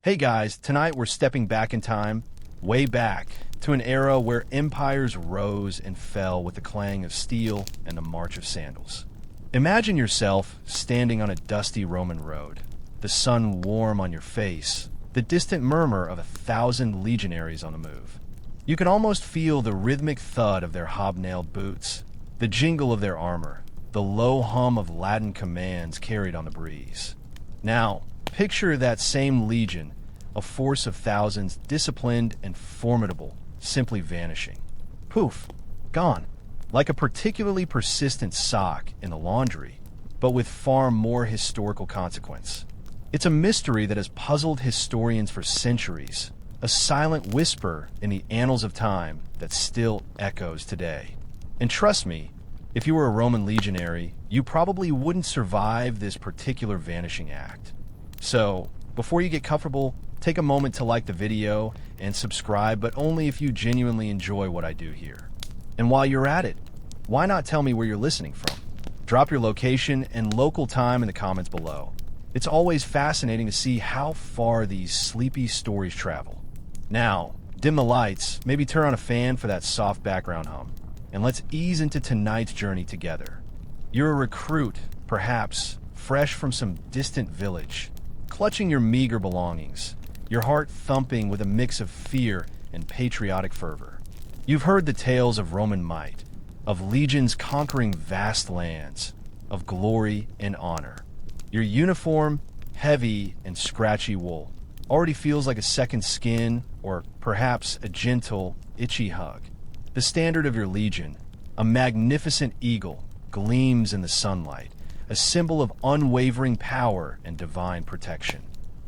Hey guys, tonight we're stepping back in time, way back, to an era where empires rose and fell with the clang of steel and the march of sandals. Imagine yourself standing on a dusty Roman road, the sun warm on your face, the distant murmur of 1,000 legionaries on the move. You can almost feel the rhythmic thud of their hobnailed boots, the jingle of their armor, the low hum of Latin commands carried on the breeze. Now, picture that same legion, a force of thousands, disciplined and formidable, simply vanishing. Poof, gone, like a particularly persistent sock in the laundry, but with far more historical consequence. It's a mystery that has puzzled historians for centuries, a silent whisper in the annals of time that still echoes today. And trust me, if you were a Roman legionary, you probably wouldn't survive this particular vanishing act. So, before you get comfortable, take a moment to like the video and subscribe, but only if you genuinely enjoy what I do here. And while you're at it, why not tell me where you're listening from? Drop your location and local time in the comments below. It's always fascinating to see how far these sleepy stories travel. Now, dim the lights, maybe turn on a fan for that soft background hum, and let's ease into tonight's journey together. You're a recruit, perhaps, fresh from some distant village, clutching your meager belongings, your heart thumping with a mix of fear and patriotic fervor. You've heard the tales of Roman might, of legions conquering vast lands, of glory and honor. Your uniform, heavy and scratchy wool, already feels like a second skin or perhaps a gentle, itchy hug. The standard of your legion, a magnificent eagle, gleams in the sunlight, a symbol of unwavering power and divine protection.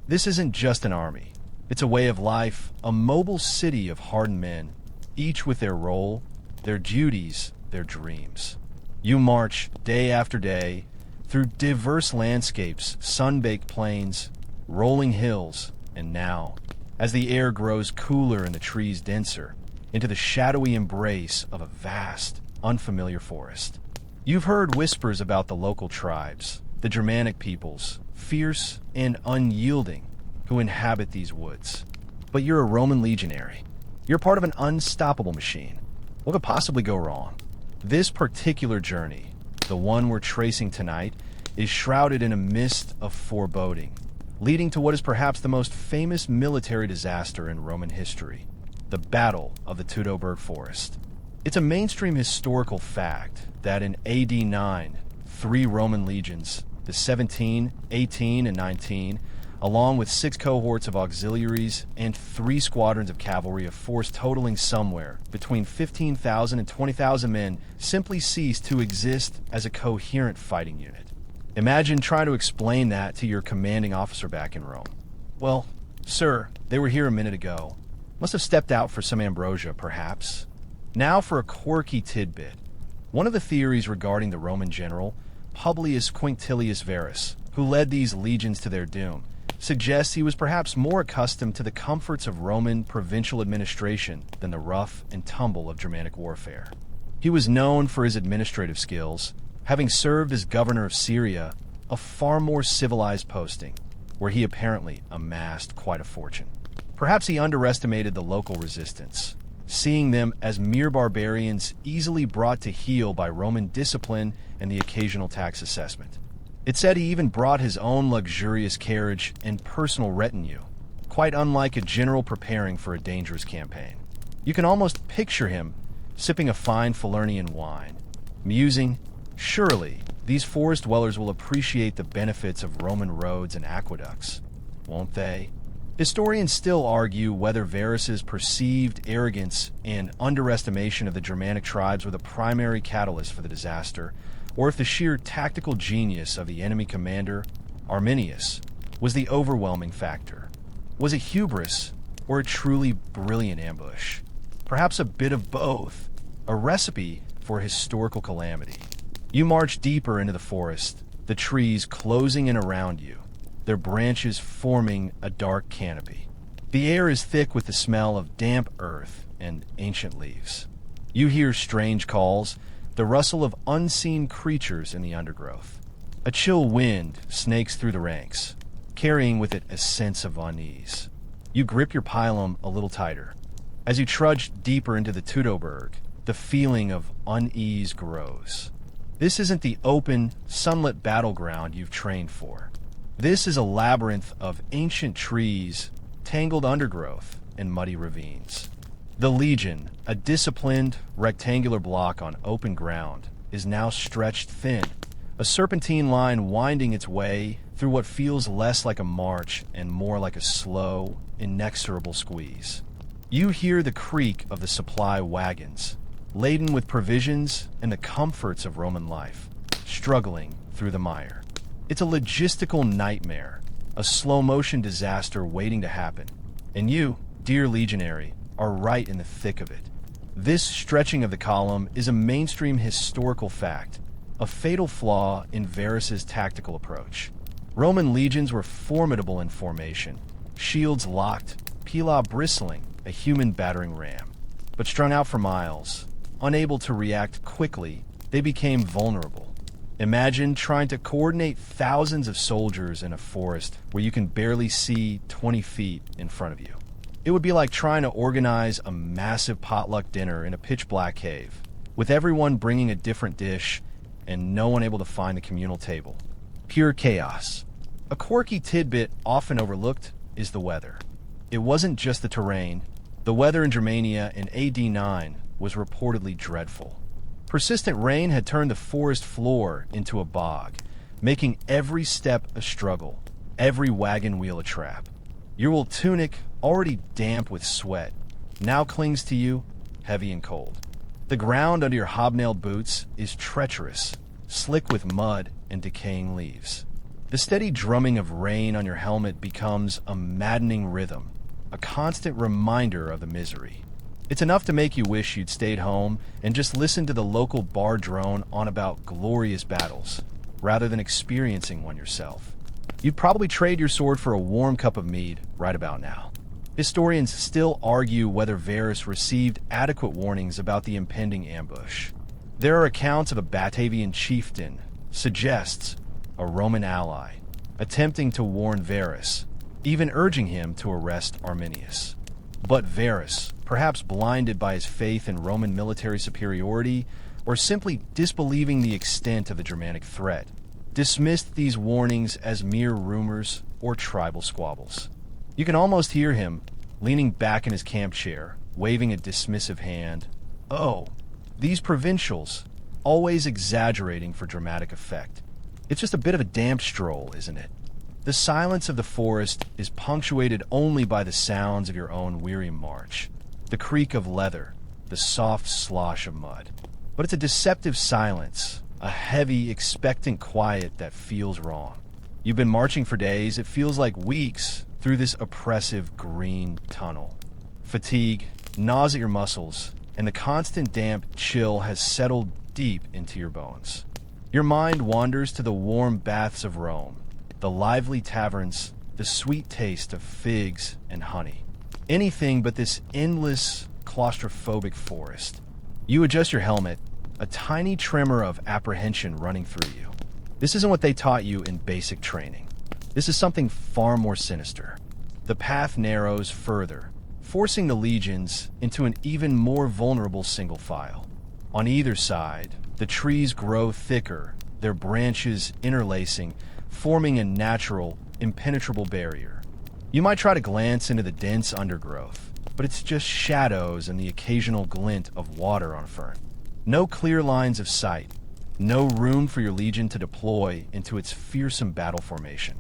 This isn't just an army. It's a way of life, a mobile city of hardened men, each with their role, their duties, their dreams. You march day after day through diverse landscapes, sun-baked plains, rolling hills, and now, as the air grows cooler and the trees denser, into the shadowy embrace of a vast, unfamiliar forest. You've heard whispers about the local tribes, the Germanic peoples, fierce and unyielding, who inhabit these woods. But you're a Roman legionary. You're part of an unstoppable machine. What could possibly go wrong? This particular journey, the one we're tracing tonight, is shrouded in a mist of foreboding, leading to what is perhaps the most famous military disaster in Roman history, the Battle of the Teutoburg Forest. It's a mainstream historical fact that in AD 9, 3 Roman legions, the 17, 18, and 19, along with 6 cohorts of auxiliaries and 3 squadrons of cavalry, a force totaling somewhere between 15,000 and 20,000 men, simply ceased to exist as a coherent fighting unit. Imagine trying to explain that to your commanding officer back in Rome. Well, sir, they were here a minute ago. Must have stepped out for some ambrosia, perhaps. Now for a quirky tidbit. One of the theories regarding the Roman general, Publius Quinctilius Varus, who led these legions to their doom, suggests he was perhaps more accustomed to the comforts of Roman provincial administration than the rough and tumble of Germanic warfare. He was known for his administrative skills, having served as governor of Syria, a far more civilized posting, where he apparently amassed quite a fortune. Perhaps he underestimated the local resistance, seeing them as mere barbarians easily brought to heel by Roman discipline and the occasional tax assessment. It said he even brought his own luxurious carriage and personal retinue, quite unlike a general preparing for a dangerous campaign. You can almost picture him sipping a fine Falernian wine, musing, surely these forest dwellers will appreciate the benefits of Roman roads and aqueducts, won't they? Historians still argue whether Varus's perceived arrogance and underestimation of the Germanic tribes were the primary catalyst for the disaster, or if the sheer tactical genius of the enemy commander, Arminius, was the overwhelming factor. Was it hubris, or a truly brilliant ambush? Perhaps a bit of both, a recipe for historical calamity. You march deeper into the forest, the trees closing in around you, their branches forming a dark canopy. The air is thick with the smell of damp earth and ancient leaves. You hear strange calls, the rustle of unseen creatures in the undergrowth. A chill wind snakes through the ranks, carrying with it a sense of unease. You grip your pilum a little tighter. As you trudge deeper into the Teutoburg, the feeling of unease grows. This isn't the open, sunlit battleground you've trained for. This is a labyrinth of ancient trees, tangled undergrowth, and muddy ravines. The Legion, a disciplined, rectangular block on open ground, is now stretched thin, a serpentine line winding its way through what feels less like a march and more like a slow, inexorable squeeze. You hear the creak of the supply wagons, laden with provisions and the comforts of Roman life, struggling through the mire. It's a logistical nightmare, a slow-motion disaster waiting to happen. And you, dear legionary, are right in the thick of it. This stretching of the column is a mainstream historical fact, a fatal flaw in Varus's tactical approach. Roman legions were formidable in formation, shields locked, pila bristling, a human battering ram. But strung out for miles, unable to react quickly, they became vulnerable. Imagine trying to coordinate thousands of soldiers in a forest where you can barely see 20 feet in front of you. It would be like trying to organize a massive potluck dinner in a pitch-black cave, with everyone bringing a different dish and no one able to find the communal table. Pure chaos. A quirky tidbit often overlooked is the weather. It wasn't just the terrain. The weather in Germania in AD 9 was reportedly dreadful. Persistent rain had turned the forest floor into a bog, making every step a struggle, every wagon wheel a trap. Your wool tunic, already damp with sweat, now clings to you, heavy and cold. The ground under your hobnailed boots is treacherous, slick with mud and decaying leaves. The steady drumming of rain on your helmet becomes a maddening rhythm, a constant reminder of the misery. It's enough to make you wish you'd stayed home and just listened to the local bar drone on about glorious battles, rather than experiencing one yourself. You'd probably trade your sword for a warm cup of mead right about now. Historians still argue whether Varus received adequate warnings about the impending ambush. There are accounts of a Batavian chieftain, suggests a Roman ally, attempting to warn Varus, even urging him to arrest Arminius. But Varus, perhaps blinded by his faith in Roman military superiority, or simply disbelieving the extent of the Germanic threat, dismissed these warnings as mere rumors or tribal squabbles. You can almost hear him, leaning back in his camp chair, waving a dismissive hand. Oh, these provincials, always exaggerating for dramatic effect. It's just a bit of a damp stroll, isn't it? The silence of the forest is punctuated only by the sounds of your own weary march, the creak of leather, the soft slosh of mud. But it's a deceptive silence, a heavy, expectant quiet that feels wrong. You've been marching for days, it feels like weeks, through this oppressive green tunnel. Fatigue gnaws at your muscles, and the constant damp chill has settled deep into your bones. Your mind wanders to the warm baths of Rome, the lively taverns, the sweet taste of figs and honey. Anything but this endless, claustrophobic forest. You adjust your helmet, a tiny tremor of apprehension running through you. This isn't what they taught you in basic training. This is something far more sinister. The path narrows further, forcing the legions into an even more vulnerable single file. On either side, the trees grow thicker, their branches interlacing, forming a natural, impenetrable barrier. You might try to glance into the dense undergrowth, but it's just shadows and the occasional glint of water on a fern. No clear lines of sight, no room for your legion to deploy into its fearsome battle formation.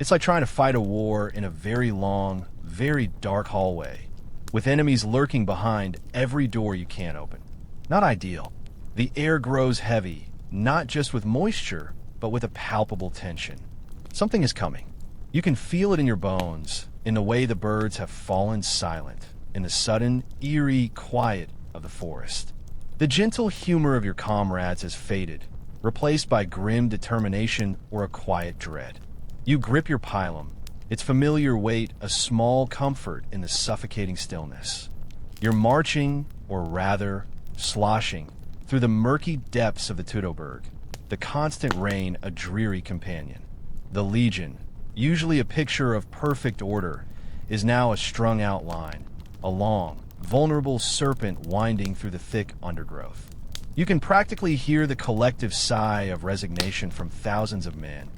It's like trying to fight a war in a very long, very dark hallway, with enemies lurking behind every door you can't open. Not ideal. The air grows heavy, not just with moisture, but with a palpable tension. Something is coming. You can feel it in your bones, in the way the birds have fallen silent, in the sudden, eerie quiet of the forest. The gentle humor of your comrades has faded, replaced by grim determination or a quiet dread. You grip your pilum, its familiar weight a small comfort in the suffocating stillness. You're marching, or rather, sloshing, through the murky depths of the Teutoburg, the constant rain a dreary companion. The Legion, usually a picture of perfect order, is now a strung out line, a long, vulnerable serpent winding through the thick undergrowth. You can practically hear the collective sigh of resignation from thousands of men,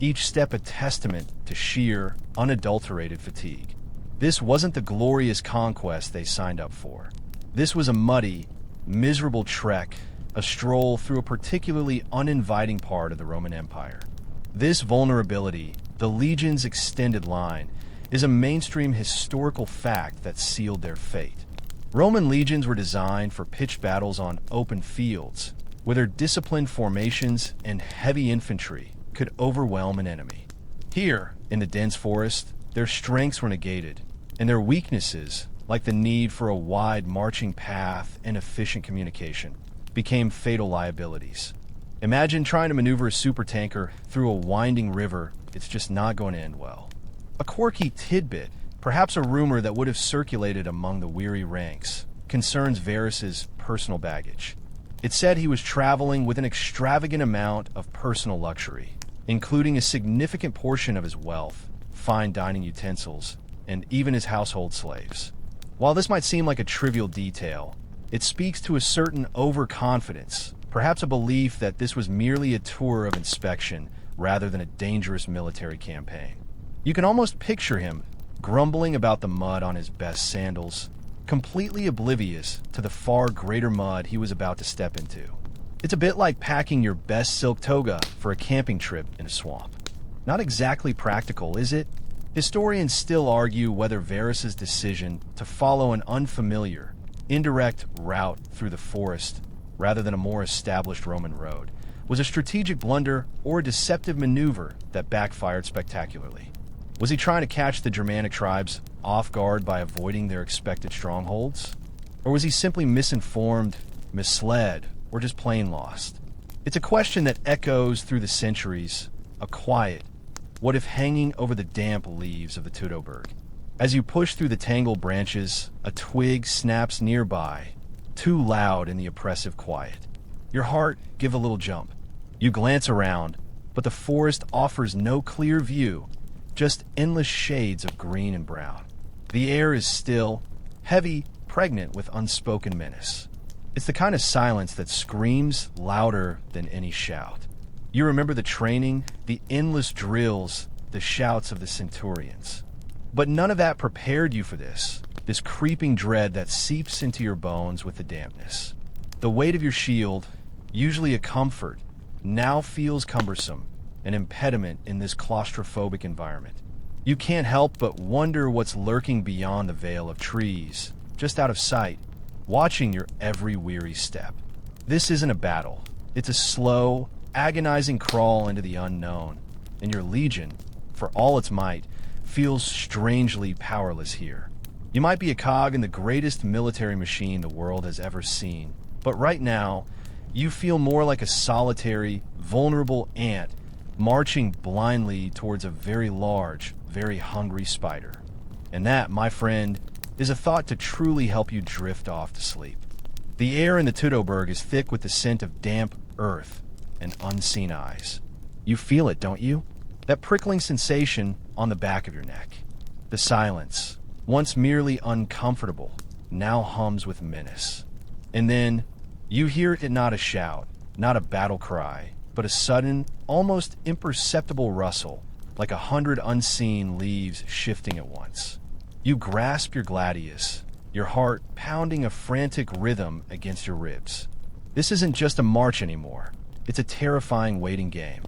each step a testament to sheer, unadulterated fatigue. This wasn't the glorious conquest they signed up for. This was a muddy, miserable trek, a stroll through a particularly uninviting part of the Roman Empire. This vulnerability, the legion's extended line, is a mainstream historical fact that sealed their fate. Roman legions were designed for pitched battles on open fields, where their disciplined formations and heavy infantry could overwhelm an enemy. Here, in the dense forest, their strengths were negated, and their weaknesses, like the need for a wide marching path and efficient communication, became fatal liabilities. Imagine trying to maneuver a supertanker through a winding river. It's just not going to end well. A quirky tidbit, perhaps a rumor that would have circulated among the weary ranks, concerns Varus's personal baggage. It said he was traveling with an extravagant amount of personal luxury, including a significant portion of his wealth, fine dining utensils, and even his household slaves. While this might seem like a trivial detail, it speaks to a certain overconfidence, perhaps a belief that this was merely a tour of inspection rather than a dangerous military campaign. You can almost picture him grumbling about the mud on his best sandals, completely oblivious to the far greater mud he was about to step into. It's a bit like packing your best silk toga for a camping trip in a swamp. Not exactly practical, is it? Historians still argue whether Varus's decision to follow an unfamiliar, indirect route through the forest rather than a more established Roman road was a strategic blunder or a deceptive maneuver that backfired spectacularly. Was he trying to catch the Germanic tribes off guard by avoiding their expected strongholds? Or was he simply misinformed, misled, or just plain lost? It's a question that echoes through the centuries, a quiet, what if hanging over the damp leaves of the Teutoburg. As you push through the tangled branches, a twig snaps nearby, too loud in the oppressive quiet. Your heart gives a little jump. You glance around, but the forest offers no clear view, just endless shades of green and brown. The air is still, heavy, pregnant with unspoken menace. It's the kind of silence that screams louder than any shout. You remember the training, the endless drills, the shouts of the centurions. But none of that prepared you for this creeping dread that seeps into your bones with the dampness. The weight of your shield, usually a comfort, now feels cumbersome, an impediment in this claustrophobic environment. You can't help but wonder what's lurking beyond the veil of trees, just out of sight, watching your every weary step. This isn't a battle. It's a slow, agonizing crawl into the unknown, and your legion, for all its might, feels strangely powerless here. You might be a cog in the greatest military machine the world has ever seen, but right now, you feel more like a solitary, vulnerable ant marching blindly towards a very large, very hungry spider. And that, my friend, is a thought to truly help you drift off to sleep. The air in the Teutoburg is thick with the scent of damp earth and unseen eyes. You feel it, don't you? That prickling sensation on the back of your neck. The silence, once merely uncomfortable, now hums with menace. And then, you hear it, not a shout, not a battle cry, but a sudden, almost imperceptible rustle, like 100 unseen leaves shifting at once. You grasp your gladius, your heart pounding a frantic rhythm against your ribs. This isn't just a march anymore. It's a terrifying waiting game.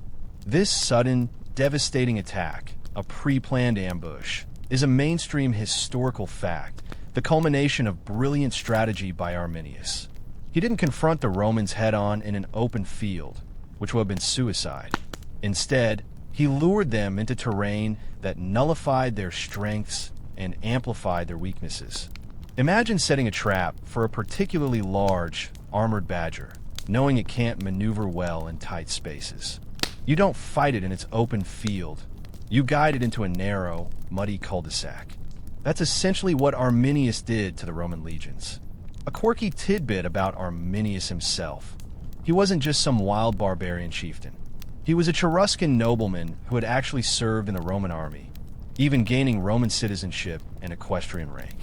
This sudden, devastating attack, a pre-planned ambush, is a mainstream historical fact, the culmination of brilliant strategy by Arminius. He didn't confront the Romans head-on in an open field, which would have been suicide. Instead, he lured them into terrain that nullified their strengths and amplified their weaknesses. Imagine setting a trap for a particularly large, armored badger, knowing it can't maneuver well in tight spaces. You don't fight it in its open field. You guide it into a narrow, muddy cul-de-sac. That's essentially what Arminius did to the Roman legions. A quirky tidbit about Arminius himself. He wasn't just some wild barbarian chieftain. He was a Cheruscan nobleman who had actually served in the Roman army, even gaining Roman citizenship and equestrian rank.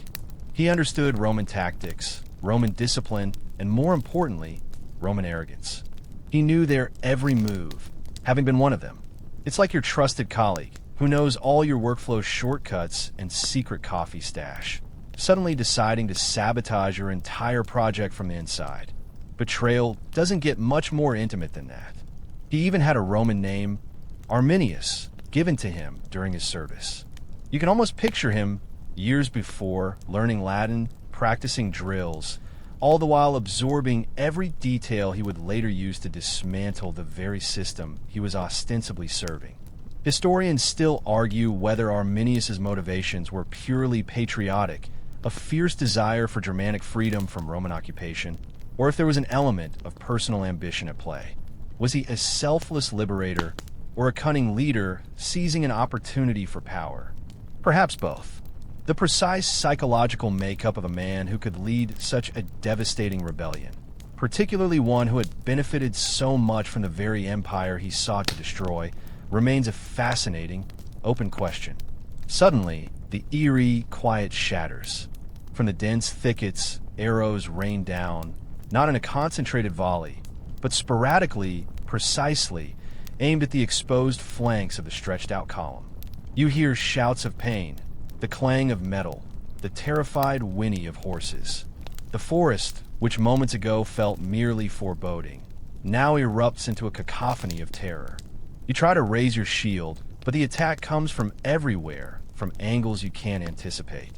He understood Roman tactics, Roman discipline, and more importantly, Roman arrogance. He knew their every move, having been one of them. It's like your trusted colleague who knows all your workflow shortcuts and secret coffee stash, suddenly deciding to sabotage your entire project from the inside. Betrayal doesn't get much more intimate than that. He even had a Roman name, Arminius, given to him during his service. You can almost picture him years before, learning Latin, practicing drills, all the while absorbing every detail he would later use to dismantle the very system he was ostensibly serving. Historians still argue whether Arminius's motivations were purely patriotic, a fierce desire for Germanic freedom from Roman occupation, or if there was an element of personal ambition at play. Was he a selfless liberator or a cunning leader seizing an opportunity for power? Perhaps both. The precise psychological makeup of a man who could lead such a devastating rebellion, particularly one who had benefited so much from the very empire he sought to destroy, remains a fascinating, open question. Suddenly, the eerie quiet shatters. From the dense thickets, arrows rain down, not in a concentrated volley, but sporadically, precisely, aimed at the exposed flanks of the stretched-out column. You hear shouts of pain, the clang of metal, the terrified whinny of horses. The forest, which moments ago felt merely foreboding, now erupts into a cacophony of terror. You try to raise your shield, but the attack comes from everywhere, from angles you can't anticipate.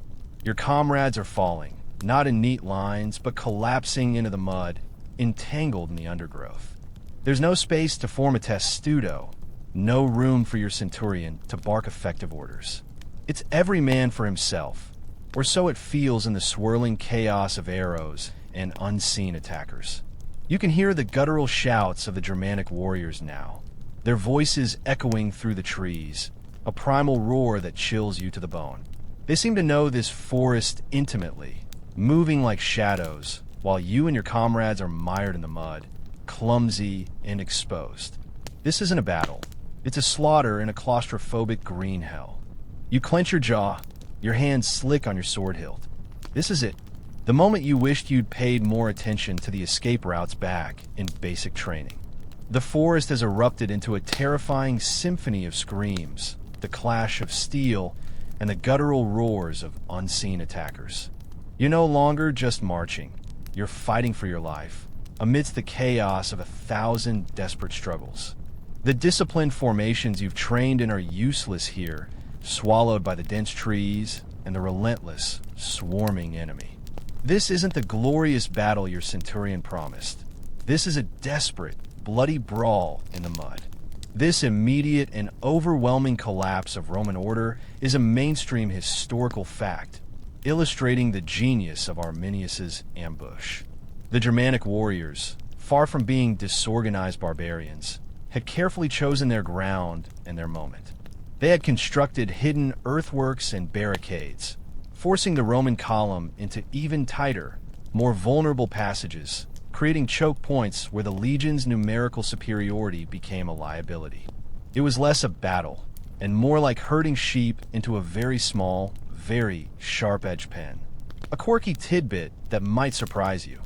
Your comrades are falling, not in neat lines, but collapsing into the mud, entangled in the undergrowth. There's no space to form a testudo, no room for your centurion to bark effective orders. It's every man for himself, or so it feels in the swirling chaos of arrows and unseen attackers. You can hear the guttural shouts of the Germanic warriors now, their voices echoing through the trees, a primal roar that chills you to the bone. They seem to know this forest intimately, moving like shadows, while you and your comrades are mired in the mud, clumsy and exposed. This isn't a battle. It's a slaughter in a claustrophobic green hell. You clench your jaw, your hands slick on your sword hilt. This is it. The moment you wished you'd paid more attention to the escape routes back in basic training. The forest has erupted into a terrifying symphony of screams, the clash of steel, and the guttural roars of unseen attackers. You're no longer just marching. You're fighting for your life, amidst the chaos of 1,000 desperate struggles. The disciplined formations you've trained in are useless here, swallowed by the dense trees and the relentless, swarming enemy. This isn't the glorious battle your centurion promised. This is a desperate, bloody brawl in the mud. This immediate and overwhelming collapse of Roman order is a mainstream historical fact, illustrating the genius of Arminius's ambush. The Germanic warriors, far from being disorganized barbarians, had carefully chosen their ground and their moment. They had constructed hidden earthworks and barricades, forcing the Roman column into even tighter, more vulnerable passages, creating choke points where the legion's numerical superiority became a liability. It was less a battle, and more like herding sheep into a very small, very sharp-edged pen. A quirky tidbit that might surprise you.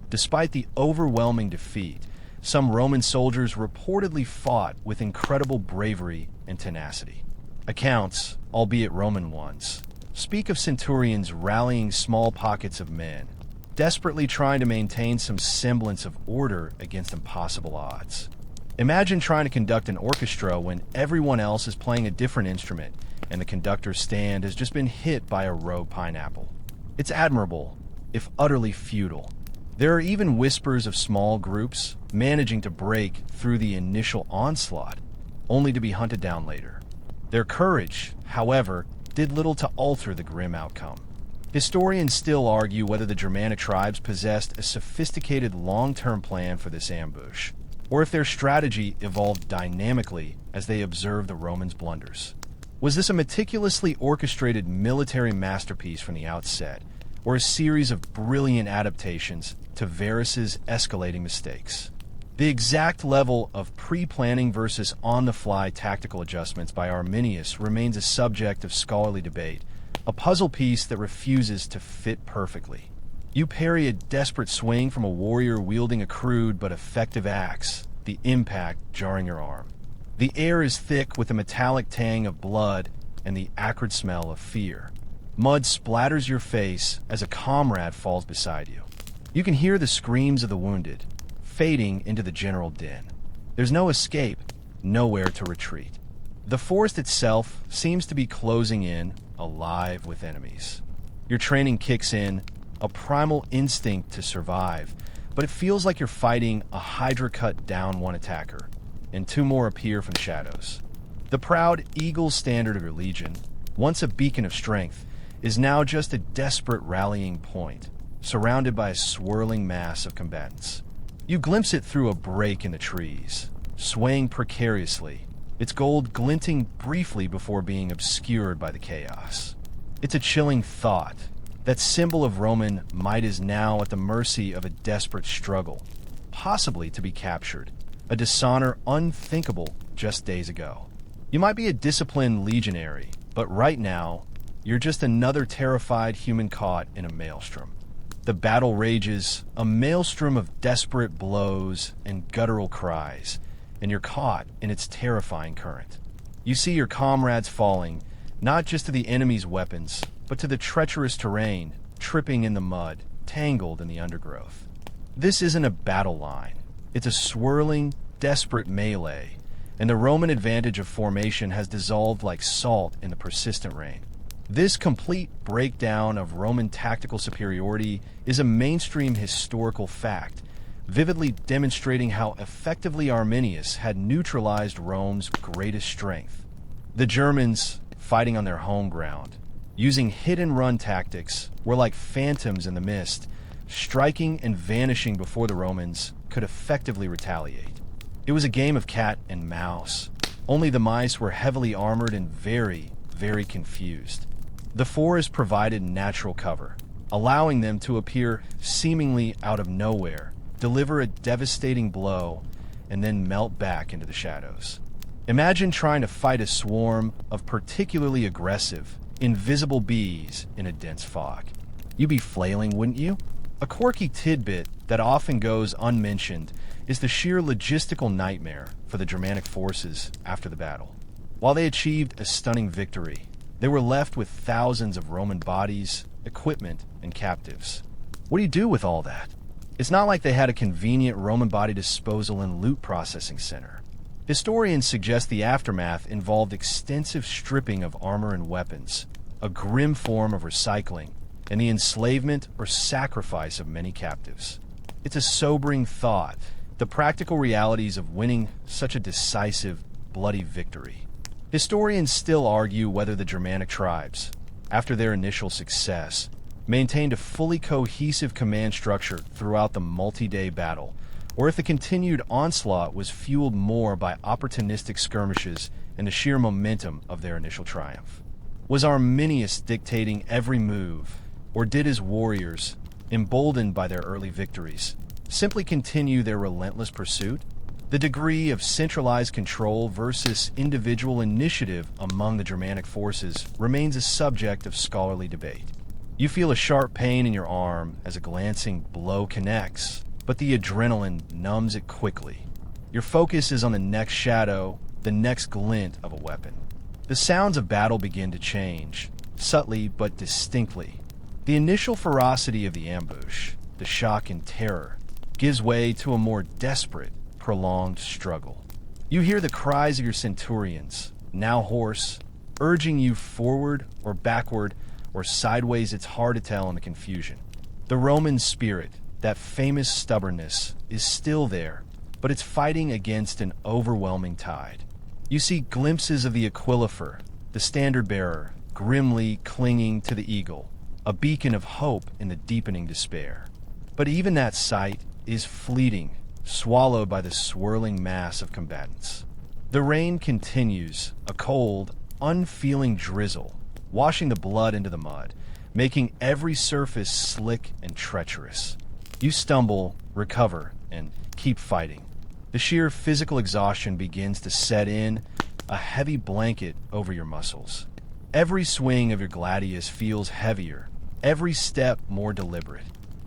Despite the overwhelming defeat, some Roman soldiers reportedly fought with incredible bravery and tenacity. Accounts, albeit Roman ones, speak of centurions rallying small pockets of men, desperately trying to maintain some semblance of order against impossible odds. Imagine trying to conduct an orchestra when everyone else is playing a different instrument and the conductor's stand has just been hit by a rogue pineapple. It's admirable, if utterly futile. There are even whispers of small groups managing to break through the initial onslaught, only to be hunted down later. Their courage, however, did little to alter the grim outcome. Historians still argue whether the Germanic tribes possessed a sophisticated long-term plan for this ambush, or if their strategy evolved dynamically as they observed the Romans' blunders. Was this a meticulously orchestrated military masterpiece from the outset, or a series of brilliant adaptations to Varus's escalating mistakes? The exact level of pre-planning versus on-the-fly tactical adjustments by Arminius remains a subject of scholarly debate, a puzzle piece that refuses to fit perfectly. You parry a desperate swing from a warrior wielding a crude but effective axe, the impact jarring your arm. The air is thick with the metallic tang of blood and the acrid smell of fear. Mud splatters your face as a comrade falls beside you. You can hear the screams of the wounded, fading into the general din. There's no escape, nowhere to retreat. The forest itself seems to be closing in, alive with enemies. Your training kicks in, a primal instinct to survive, but it feels like you're fighting a Hydra cut down one attacker, and two more appear from the shadows. The proud eagle standard of your legion, once a beacon of strength, is now just a desperate rallying point, surrounded by a swirling mass of combatants. You glimpse it through a break in the trees, swaying precariously, its gold glinting briefly before being obscured by the chaos. It's a chilling thought. That symbol of Roman might is now at the mercy of a desperate struggle, possibly to be captured, a dishonor unthinkable just days ago. You might be a disciplined legionary, but right now, you're just another terrified human caught in a maelstrom. The battle rages, a maelstrom of desperate blows and guttural cries, and you're caught in its terrifying current. You see your comrades falling, not just to the enemy's weapons, but to the treacherous terrain, tripping in the mud, tangled in the undergrowth. This isn't a battle line. It's a swirling, desperate melee, and the Roman advantage of formation has dissolved like salt in the persistent rain. This complete breakdown of Roman tactical superiority is a mainstream historical fact, vividly demonstrating how effectively Arminius had neutralized Rome's greatest strength. The Germans, fighting on their home ground, using hit-and-run tactics, were like phantoms in the mist, striking and vanishing before the Romans could effectively retaliate. It was a game of cat and mouse, only the mice were heavily armored and very, very confused. The forest provided natural cover, allowing them to appear seemingly out of nowhere, deliver a devastating blow, and then melt back into the shadows. Imagine trying to fight a swarm of particularly aggressive, invisible bees in a dense fog. You'd be flailing, wouldn't you? A quirky tidbit that often goes unmentioned is the sheer logistical nightmare for the Germanic forces after the battle. While they achieved a stunning victory, they were left with thousands of Roman bodies, equipment, and captives. What do you do with all that? It's not like they had a convenient Roman body disposal and loot processing center. Historians suggest the aftermath involved extensive stripping of armor and weapons, a grim form of recycling, and the enslavement or sacrifice of many captives. It's a sobering thought, the practical realities of winning such a decisive, bloody victory. Historians still argue whether the Germanic tribes, after their initial success, maintained a fully cohesive command structure throughout the multi-day battle, or if the continued onslaught was fueled more by opportunistic skirmishes and the sheer momentum of their initial triumph. Was Arminius dictating every move, or did his warriors, emboldened by their early victories, simply continue their relentless pursuit? The degree of centralized control versus individual initiative among the Germanic forces remains a subject of scholarly debate. You feel a sharp pain in your arm as a glancing blow connects, but the adrenaline numbs it quickly. Your focus is on the next shadow, the next glint of a weapon. The sounds of battle begin to change, subtly but distinctly. The initial ferocity of the ambush, the shock and terror, gives way to a more desperate, prolonged struggle. You hear the cries of your centurions, now hoarse, urging you forward or backward or sideways. It's hard to tell in the confusion. The Roman spirit, that famous stubbornness, is still there, but it's fighting against an overwhelming tide. You see glimpses of the Aquilifer, the standard bearer, grimly clinging to the eagle, a beacon of hope in the deepening despair. But even that sight is fleeting, swallowed by the swirling mass of combatants. The rain continues, a cold, unfeeling drizzle, washing the blood into the mud, making every surface slick and treacherous. You stumble, recover, and keep fighting. The sheer physical exhaustion begins to set in, a heavy blanket over your muscles. Every swing of your gladius feels heavier, every step more deliberate.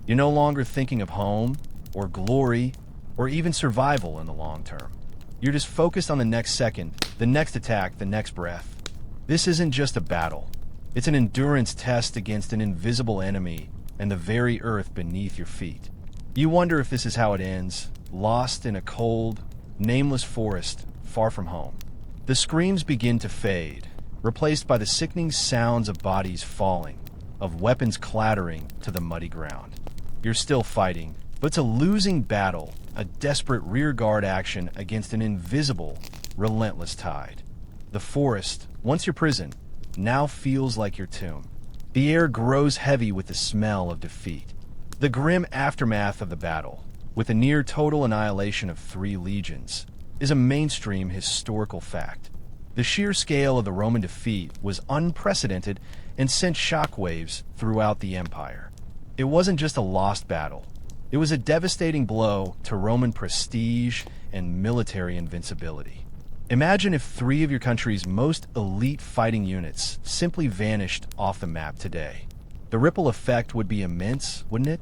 You're no longer thinking of home, or glory, or even survival in the long term. You're just focused on the next second, the next attack, the next breath. This isn't just a battle. It's an endurance test against an invisible enemy and the very earth beneath your feet. You wonder if this is how it ends, lost in a cold, nameless forest far from home. The screams begin to fade, replaced by the sickening sounds of bodies falling, of weapons clattering to the muddy ground. You're still fighting, but it's a losing battle, a desperate rearguard action against an invisible, relentless tide. The forest, once your prison, now feels like your tomb. The air grows heavy with the smell of defeat. The grim aftermath of the battle, with a near total annihilation of 3 legions, is a mainstream historical fact. The sheer scale of the Roman defeat was unprecedented and sent shockwaves throughout the empire. It wasn't just a lost battle. It was a devastating blow to Roman prestige and military invincibility. Imagine if 3 of your country's most elite fighting units simply vanished off the map today. The ripple effect would be immense, wouldn't it?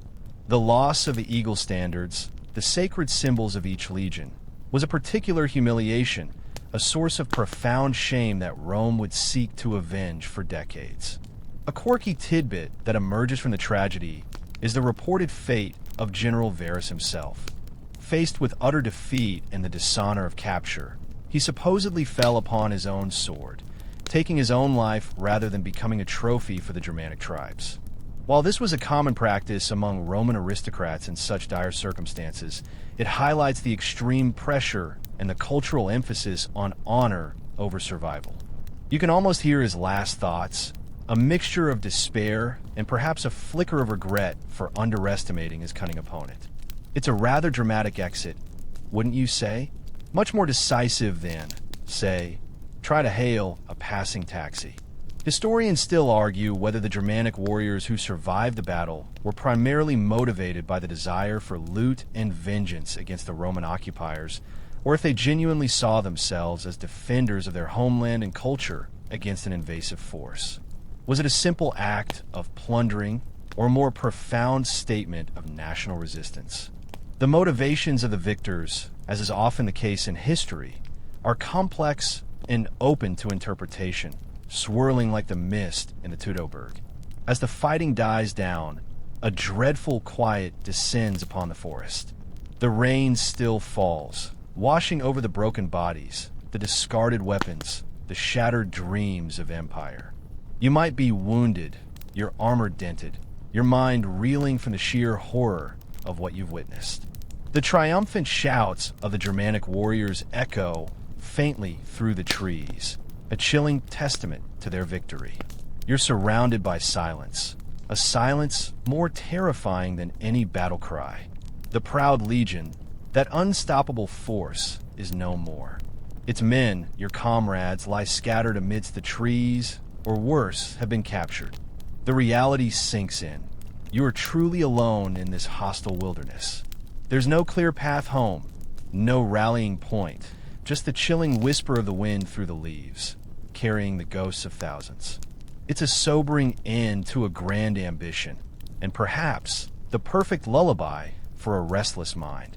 The loss of the eagle standards, the sacred symbols of each legion, was a particular humiliation, a source of profound shame that Rome would seek to avenge for decades. A quirky tidbit that emerges from the tragedy is the reported fate of General Varus himself. Faced with utter defeat and the dishonor of capture, he supposedly fell upon his own sword, taking his own life rather than becoming a trophy for the Germanic tribes. While this was a common practice among Roman aristocrats in such dire circumstances, it highlights the extreme pressure and the cultural emphasis on honor over survival. You can almost hear his last thoughts, a mixture of despair and perhaps a flicker of regret for underestimating his cunning opponent. It's a rather dramatic exit, wouldn't you say? Much more decisive than, say, try to hail a passing taxi. Historians still argue whether the Germanic warriors who survived the battle were primarily motivated by the desire for loot and vengeance against the Roman occupiers, or if they genuinely saw themselves as defenders of their homeland and culture against an invasive force. Was it a simple act of plundering, or a more profound statement of national resistance? The motivations of the victors, as is often the case in history, are complex and open to interpretation, swirling like the mist in the Teutoburg. As the fighting dies down, a dreadful quiet descends upon the forest. The rain still falls, washing over the broken bodies, the discarded weapons, the shattered dreams of empire. You might be wounded, your armor dented, your mind reeling from the sheer horror of what you've witnessed. The triumphant shouts of the Germanic warriors echo faintly through the trees, a chilling testament to their victory. You're surrounded by silence, a silence more terrifying than any battle cry. The proud legion, that unstoppable force, is no more. Its men, your comrades, lie scattered amidst the trees, or worse, have been captured. The reality sinks in. You are truly alone in this hostile wilderness. There's no clear path home, no rallying point, just the chilling whisper of the wind through the leaves, carrying the ghosts of thousands. It's a sobering end to a grand ambition, and perhaps the perfect lullaby for a restless mind.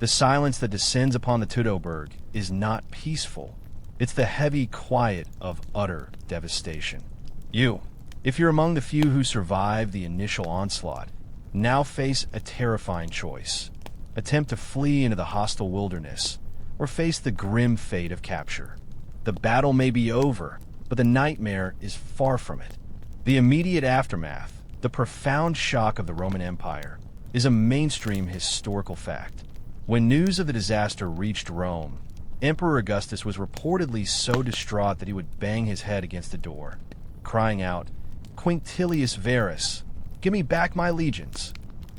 The silence that descends upon the Teutoburg is not peaceful. It's the heavy quiet of utter devastation. You, if you're among the few who survived the initial onslaught, now face a terrifying choice. Attempt to flee into the hostile wilderness, or face the grim fate of capture. The battle may be over, but the nightmare is far from it. The immediate aftermath, the profound shock of the Roman Empire, is a mainstream historical fact. When news of the disaster reached Rome, Emperor Augustus was reportedly so distraught that he would bang his head against the door, crying out, "Quintilius Varus, give me back my legions."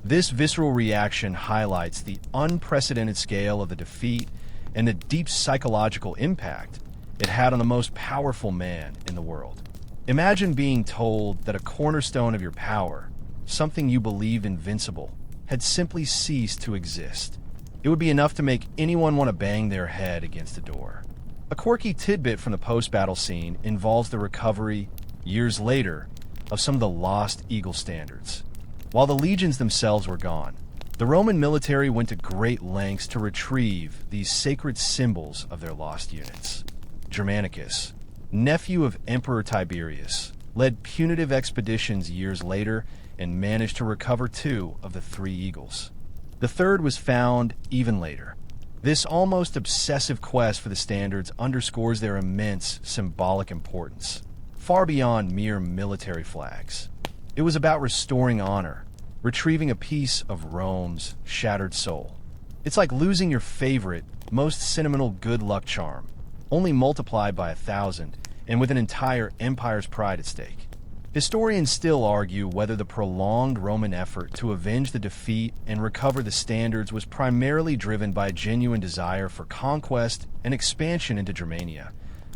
This visceral reaction highlights the unprecedented scale of the defeat and the deep psychological impact it had on the most powerful man in the world. Imagine being told that a cornerstone of your power, something you believed invincible, had simply ceased to exist. It would be enough to make anyone want to bang their head against a door. A quirky tidbit from the post-battle scene involves the recovery, years later, of some of the lost eagle standards. While the legions themselves were gone, the Roman military went to great lengths to retrieve these sacred symbols of their lost units. Germanicus, nephew of Emperor Tiberius, led punitive expeditions years later and managed to recover 2 of the 3 eagles. The third was found even later. This almost obsessive quest for the standards underscores their immense symbolic importance, far beyond mere military flags. It was about restoring honor, retrieving a piece of Rome's shattered soul. It's like losing your favorite, most sentimental good luck charm, only multiplied by 1,000, and with an entire empire's pride at stake. Historians still argue whether the prolonged Roman effort to avenge the defeat and recover the standards was primarily driven by a genuine desire for conquest and expansion into Germania,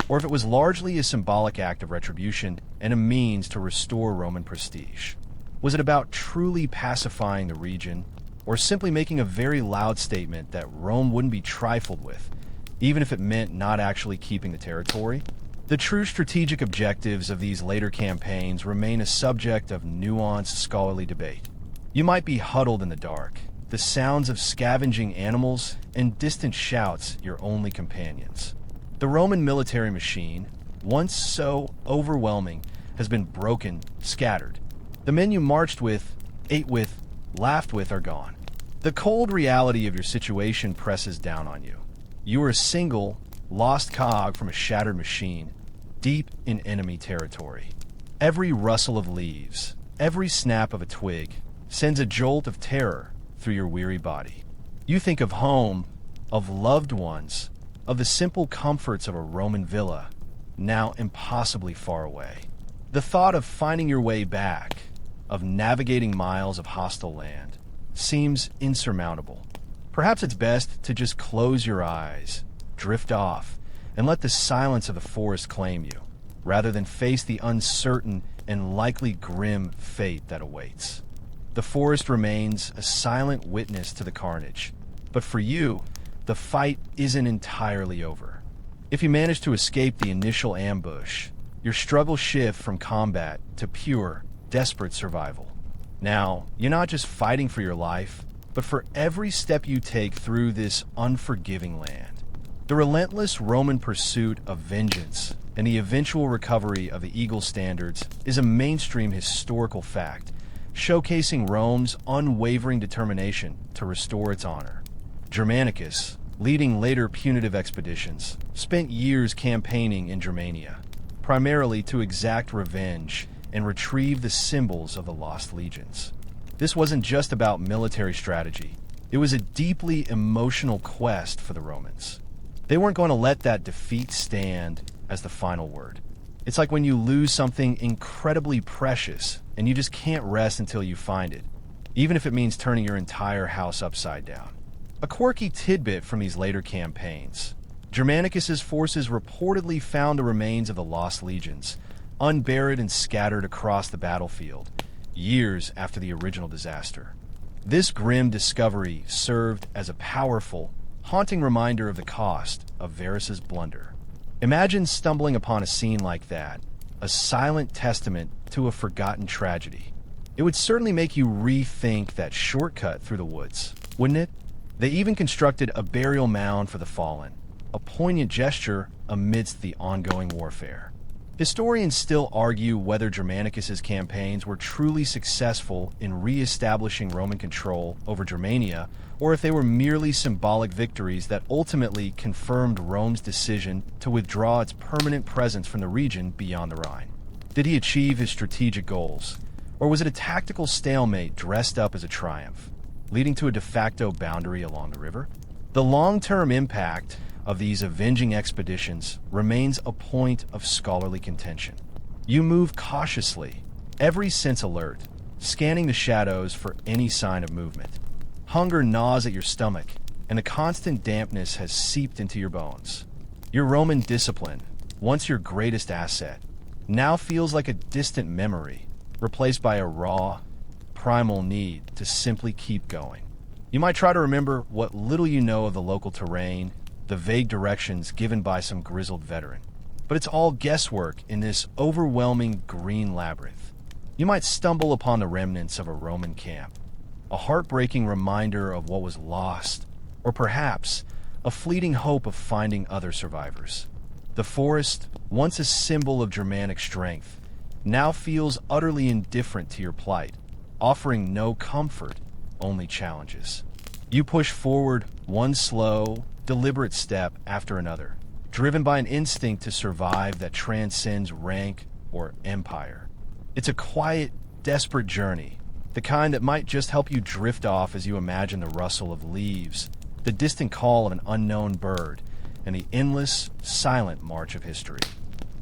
or if it was largely a symbolic act of retribution and a means to restore Roman prestige. Was it about truly pacifying the region, or simply making a very loud statement that Rome wouldn't be trifled with, even if it meant not actually keeping the territory? The true strategic objectives of these later campaigns remain a subject of nuanced scholarly debate. You might be huddled in the dark, the sounds of scavenging animals and distant shouts your only companions. The Roman military machine, once so overwhelming, has been broken, scattered. The men you marched with, ate with, laughed with are gone. The cold reality of your situation presses down on you. You are a single, lost cog from a shattered machine, deep in enemy territory. Every rustle of leaves, every snap of a twig, sends a jolt of terror through your weary body. You think of home, of loved ones, of the simple comforts of a Roman villa, now impossibly far away. The thought of finding your way back, of navigating miles of hostile land, seems insurmountable. Perhaps it's best to just close your eyes, drift off, and let the silence of the forest claim you, rather than face the uncertain and likely grim fate that awaits. The forest remains a silent witness to the carnage, but for you, the fight isn't entirely over. If you manage to escape the initial ambush, your struggles shift from combat to pure, desperate survival. Now, you're not just fighting for your life, but for every step you take through this unforgiving land. The relentless Roman pursuit of vengeance and the eventual recovery of the eagle standards is a mainstream historical fact, showcasing Rome's unwavering determination to restore its honor. Germanicus, leading later punitive expeditions, spent years campaigning in Germania, primarily to exact revenge and retrieve the symbols of the lost legions. This wasn't just about military strategy. It was a deeply emotional quest for the Romans. They weren't going to let that defeat stand as the final word. It's like when you lose something incredibly precious and you just can't rest until you find it, even if it means turning your entire house upside down. A quirky tidbit from these later campaigns: Germanicus's forces reportedly found the remains of the lost legions, unburied and scattered across the battlefield, years after the original disaster. This grim discovery served as a powerful, haunting reminder of the cost of Varus's blunder. Imagine stumbling upon a scene like that, a silent testament to a forgotten tragedy. It would certainly make you rethink that shortcut through the woods, wouldn't it? They even constructed a burial mound for the fallen, a poignant gesture amidst the ongoing warfare. Historians still argue whether Germanicus's campaigns were truly successful in re-establishing Roman control over Germania, or if they were merely symbolic victories that ultimately confirmed Rome's decision to withdraw its permanent presence from the region beyond the Rhine. Did he achieve his strategic goals, or was it a tactical stalemate dressed up as a triumph, leading to a de facto boundary along the river? The long-term impact of these avenging expeditions remains a point of scholarly contention. You move cautiously, every sense alert, scanning the shadows for any sign of movement. Hunger gnaws at your stomach, and a constant dampness has seeped into your bones. Your Roman discipline, once your greatest asset, now feels like a distant memory, replaced by a raw, primal need to simply keep going. You might try to remember what little you know of the local terrain, the vague directions given by some grizzled veteran. But it's all guesswork in this overwhelming green labyrinth. You might stumble upon the remnants of a Roman camp, a heartbreaking reminder of what was lost, or perhaps a fleeting hope of finding other survivors. The forest, once a symbol of Germanic strength, now feels utterly indifferent to your plight, offering no comfort, only challenges. You push forward one slow, deliberate step after another, driven by an instinct to survive that transcends rank or empire. It's a quiet, desperate journey, the kind that might just help you drift off as you imagine the rustle of leaves, the distant call of an unknown bird, and the endless, silent march of history.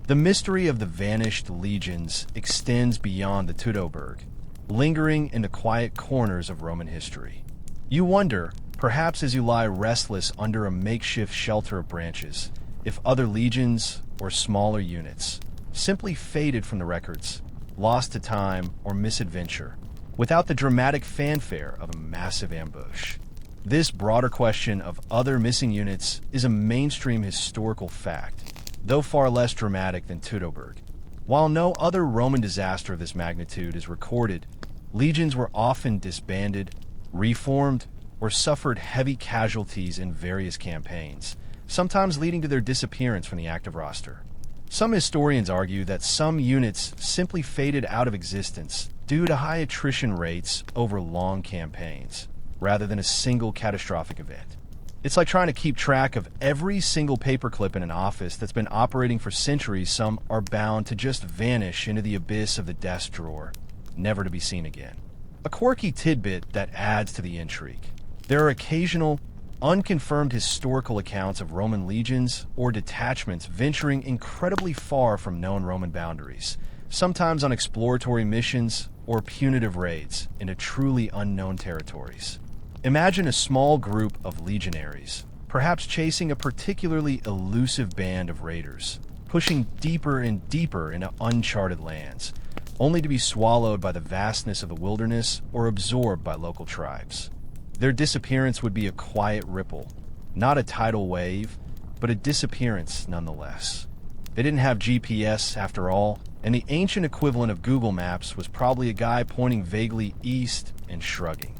The mystery of the vanished legions extends beyond the Teutoburg, lingering in the quiet corners of Roman history. You wonder, perhaps as you lie restless under a makeshift shelter of branches, if other legions or smaller units simply faded from the records, lost to time or misadventure, without the dramatic fanfare of a massive ambush. This broader question of other missing units is a mainstream historical fact, though far less dramatic than Teutoburg. While no other Roman disaster of this magnitude is recorded, legions were often disbanded, reformed, or suffered heavy casualties in various campaigns, sometimes leading to their disappearance from the active roster. Some historians argue that some units simply faded out of existence due to high attrition rates over long campaigns, rather than a single catastrophic event. It's like trying to keep track of every single paperclip in an office that's been operating for centuries. Some are bound to just vanish into the abyss of the desk drawer, never to be seen again. A quirky tidbit that adds to the intrigue. There are occasional, unconfirmed historical accounts of Roman legions or detachments venturing incredibly far from known Roman boundaries, sometimes on exploratory missions or punitive raids into truly unknown territories. Imagine a small group of legionaries, perhaps chasing a particularly elusive band of raiders, pushing deeper and deeper into uncharted lands, only to be swallowed by the vastness of the wilderness or absorbed by local tribes. Their disappearance would be a quiet ripple, not a tidal wave, but a disappearance nonetheless. They didn't have GPS after all, and the ancient equivalent of Google Maps was probably a guy pointing vaguely east and shrugging.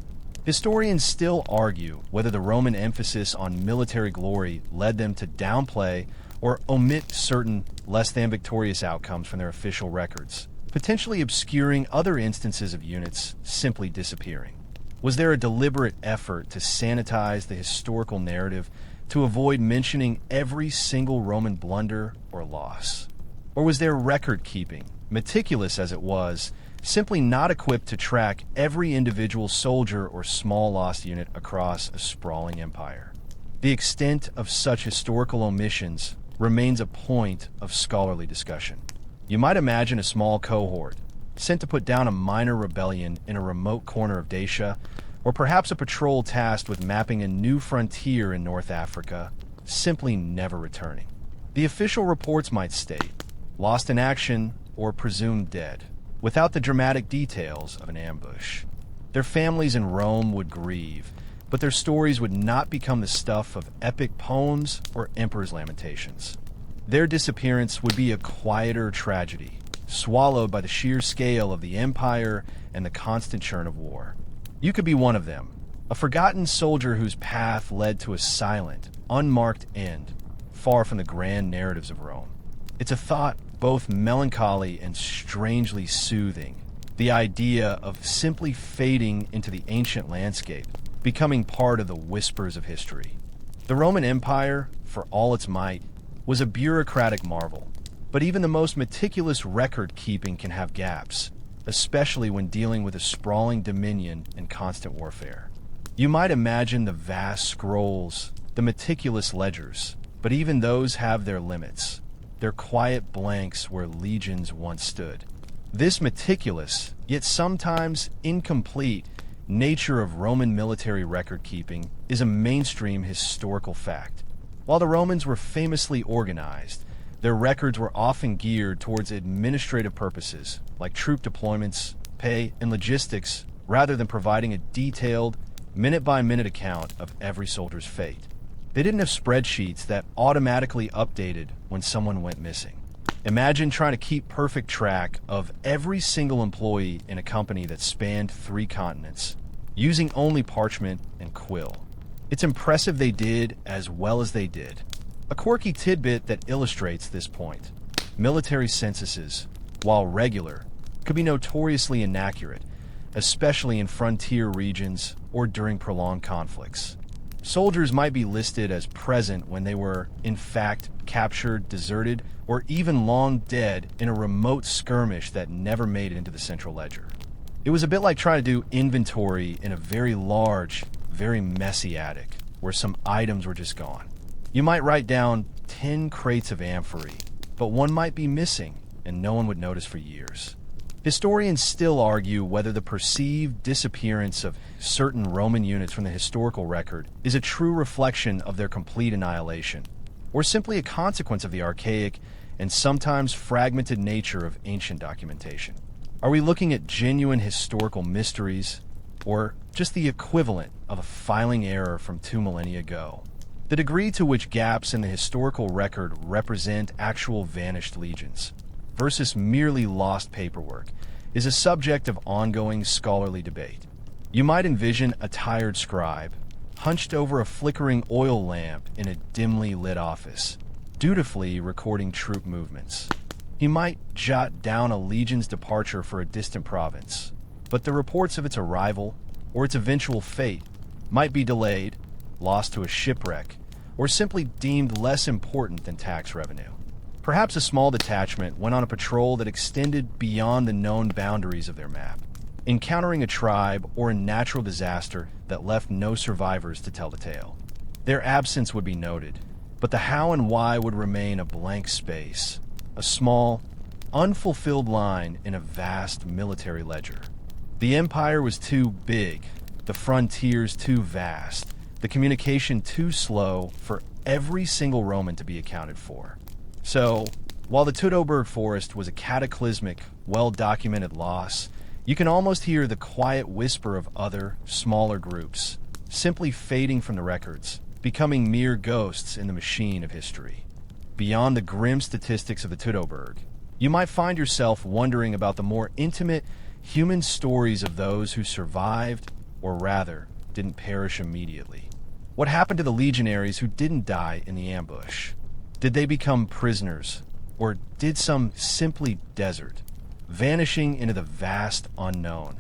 Historians still argue whether the Roman emphasis on military glory led them to downplay or omit certain less than victorious outcomes from their official records, potentially obscuring other instances of units simply disappearing. Was there a deliberate effort to sanitize the historical narrative to avoid mentioning every single Roman blunder or loss? Or was there record keeping, meticulous as it was, simply not equipped to track every individual soldier or small lost unit across a sprawling empire? The extent of such historical omissions remains a point of scholarly discussion. You might imagine a small cohort, sent to put down a minor rebellion in a remote corner of Dacia, or perhaps a patrol tasked with mapping a new frontier in North Africa, simply never returning. The official reports might state, lost in action or presumed dead, without the dramatic details of an ambush. Their families in Rome would grieve, but their stories would not become the stuff of epic poems or emperor's lamentations. Their disappearance would be a quieter tragedy, swallowed by the sheer scale of the empire and the constant churn of war. You could be one of them, a forgotten soldier whose path led to a silent, unmarked end, far from the grand narratives of Rome. It's a thought both melancholy and strangely soothing, the idea of simply fading into the ancient landscape, becoming part of the whispers of history. The Roman Empire, for all its might, was a bureaucratic marvel, but even the most meticulous record-keeping can have gaps, especially when dealing with a sprawling dominion and constant warfare. You might imagine the vast scrolls, the meticulous ledgers, but even those have their limits. They're quiet blanks where legions once stood. This meticulous, yet sometimes incomplete, nature of Roman military record-keeping is a mainstream historical fact. While the Romans were famously organized, their records were often geared towards administrative purposes, like troop deployments, pay, and logistics, rather than providing a detailed, minute-by-minute account of every soldier's fate. They didn't have spreadsheets that automatically updated when someone went missing. Imagine trying to keep perfect track of every single employee in a company that spanned 3 continents, using only parchment and quill. It's impressive they did as well as they did. A quirky tidbit that illustrates this point: military censuses, while regular, could be notoriously inaccurate, especially in frontier regions or during prolonged conflicts. Soldiers might be listed as present when they were, in fact, captured, deserted, or even long dead in a remote skirmish that never made it into the central ledger. It was a bit like trying to do inventory in a very large, very messy attic, where some items were just gone. You might write down 10 crates of amphory, but one might be missing, and no one would notice for years. Historians still argue whether the perceived disappearance of certain Roman units from the historical record is a true reflection of their complete annihilation, or simply a consequence of the archaic and sometimes fragmented nature of ancient documentation. Are we looking at genuine historical mysteries, or just the equivalent of a filing error from 2 millennia ago? The degree to which gaps in the historical record represent actual vanished legions versus merely lost paperwork is a subject of ongoing scholarly debate. You might envision a tired scribe, hunched over a flickering oil lamp in a dimly lit office, dutifully recording troop movements. He might jot down a legion's departure for a distant province, but the reports of its arrival or its eventual fate might be delayed, lost to a shipwreck, or simply deemed less important than tax revenue. Perhaps a small detachment went on a patrol that extended beyond the known boundaries of their map, encountering a tribe or a natural disaster that left no survivors to tell the tale. Their absence would be noted, but the how and why would remain a blank space, a small, unfulfilled line in a vast military ledger. The empire was too big, the frontiers too vast, the communication too slow for every single Roman to be accounted for. So, while the Teutoburg forest was a cataclysmic, well-documented loss, you can almost hear the quiet whisper of other, smaller groups, simply fading from the records, becoming mere ghosts in the machine of history. Beyond the grim statistics of the Teutoburg, you might find yourself wondering about the more intimate, human stories of those who survived, or rather, didn't perish immediately. What happened to the legionaries who didn't die in the ambush? Did they become prisoners, or did some simply desert, vanishing into the vast unknown,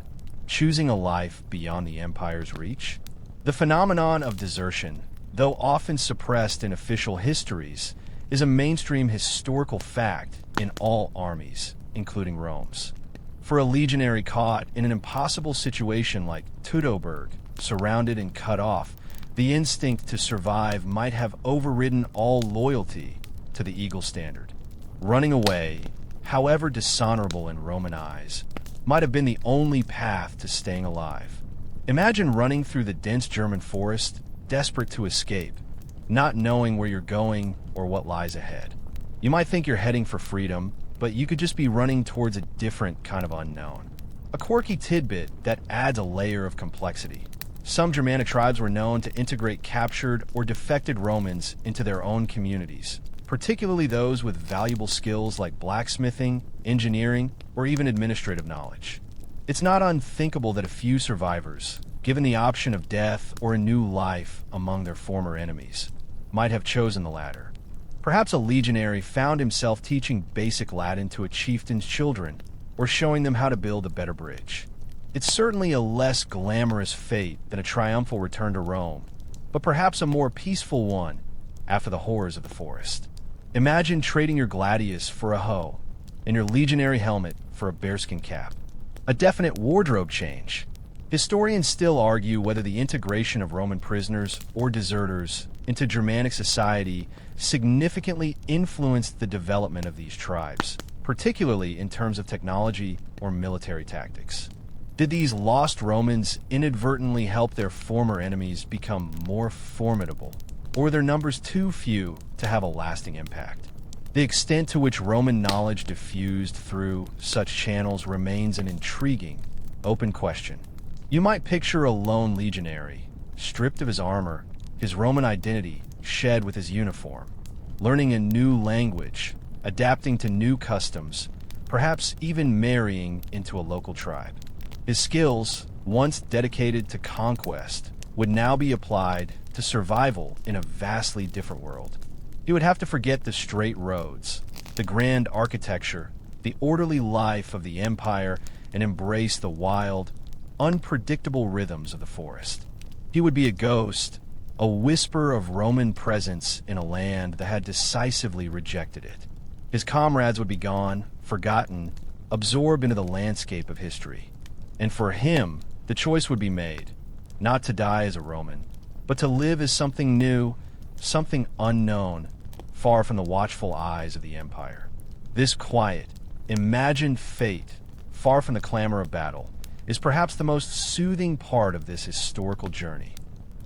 choosing a life beyond the empire's reach? The phenomenon of desertion, though often suppressed in official histories, is a mainstream historical fact in all armies, including Rome's. For a legionary caught in an impossible situation like Teutoburg, surrounded and cut off, the instinct to survive might have overridden all loyalty to the eagle standard. Running away, however dishonorable in Roman eyes, might have been the only path to staying alive. Imagine running through the dense German forest, desperate to escape, not knowing where you're going or what lies ahead. You might think you're heading for freedom, but you could just be running towards a different kind of unknown. A quirky tidbit that adds a layer of complexity. Some Germanic tribes were known to integrate captured or defected Romans into their own communities, particularly those with valuable skills like blacksmithing, engineering, or even administrative knowledge. It's not unthinkable that a few survivors, given the option of death or a new life among their former enemies, might have chosen the latter. Perhaps a legionary found himself teaching basic Latin to a chieftain's children, or showing them how to build a better bridge. It's certainly a less glamorous fate than a triumphal return to Rome, but perhaps a more peaceful one after the horrors of the forest. Imagine trading your gladius for a hoe, and your legionary helmet for a bearskin cap. A definite wardrobe change. Historians still argue whether the integration of Roman prisoners or deserters into Germanic society significantly influenced the development of these tribes, particularly in terms of technology or military tactics. Did these lost Romans inadvertently help their former enemies become more formidable, or were their numbers too few to have a lasting impact? The extent to which Roman knowledge diffused through such channels remains an intriguing, open question. You might picture a lone legionary, stripped of his armor, his Roman identity shed with his uniform, learning a new language, adapting to new customs, perhaps even marrying into a local tribe. His skills, once dedicated to conquest, would now be applied to survival in a vastly different world. He would have to forget the straight roads, the grand architecture, the orderly life of the empire, and embrace the wild, unpredictable rhythms of the forest. He would be a ghost, a whisper of Roman presence in a land that had decisively rejected it. His comrades would be gone, forgotten, absorbed into the landscape of history. And for him, the choice would be made, not to die as a Roman, but to live as something new, something unknown, far from the watchful eyes of the empire. This quiet, imagined fate, far from the clamor of battle, is perhaps the most soothing part of this historical journey.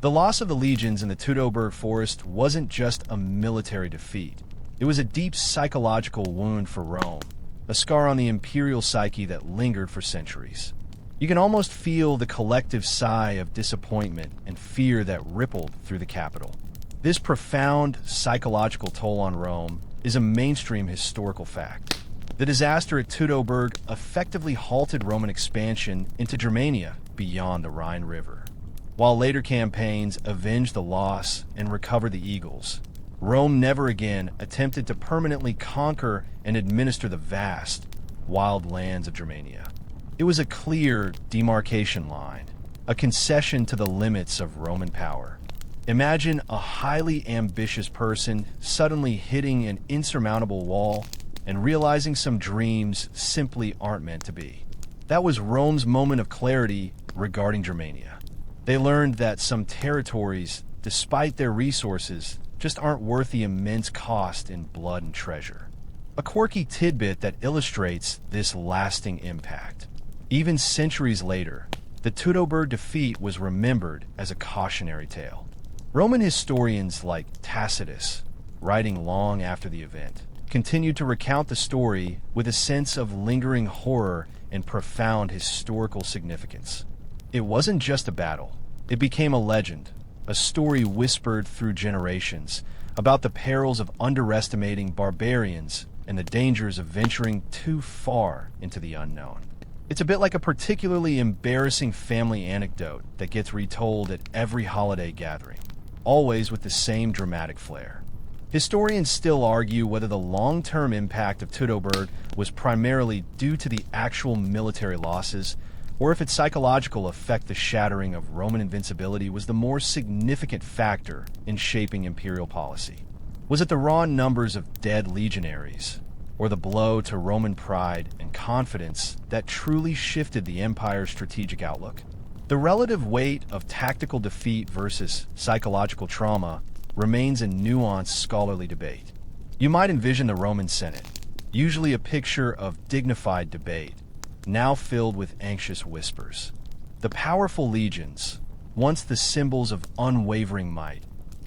The loss of the legions in the Teutoburg forest wasn't just a military defeat. It was a deep psychological wound for Rome, a scar on the imperial psyche that lingered for centuries. You can almost feel the collective sigh of disappointment and fear that rippled through the capital. This profound psychological toll on Rome is a mainstream historical fact. The disaster at Teutoburg effectively halted Roman expansion into Germania beyond the Rhine River. While later campaigns avenged the loss and recovered the eagles, Rome never again attempted to permanently conquer and administer the vast, wild lands of Germania. It was a clear demarcation line, a concession to the limits of Roman power. Imagine a highly ambitious person suddenly hitting an insurmountable wall and realizing some dreams simply aren't meant to be. That was Rome's moment of clarity regarding Germania. They learned that some territories, despite their resources, just aren't worth the immense cost in blood and treasure. A quirky tidbit that illustrates this lasting impact. Even centuries later, the Teutoburg defeat was remembered as a cautionary tale. Roman historians like Tacitus, writing long after the event, continued to recount the story with a sense of lingering horror and profound historical significance. It wasn't just a battle. It became a legend, a story whispered through generations about the perils of underestimating barbarians and the dangers of venturing too far into the unknown. It's a bit like a particularly embarrassing family anecdote that gets retold at every holiday gathering, always with the same dramatic flair. Historians still argue whether the long-term impact of Teutoburg was primarily due to the actual military losses, or if its psychological effect, the shattering of Roman invincibility, was the more significant factor in shaping imperial policy. Was it the raw numbers of dead legionaries, or the blow to Roman pride and confidence that truly shifted the empire's strategic outlook? The relative weight of tactical defeat versus psychological trauma remains a nuanced scholarly debate. You might envision the Roman Senate, usually a picture of dignified debate, now filled with anxious whispers. The powerful legions, once the symbols of unwavering might,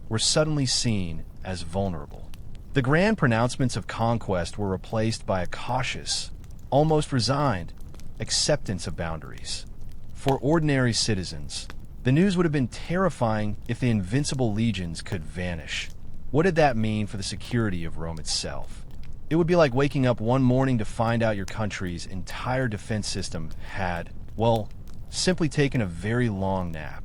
were suddenly seen as vulnerable. The grand pronouncements of conquest were replaced by a cautious, almost resigned, acceptance of boundaries. For ordinary citizens, the news would have been terrifying if the invincible legions could vanish. What did that mean for the security of Rome itself? It would be like waking up one morning to find out your country's entire defense system had, well, simply taken a very long nap.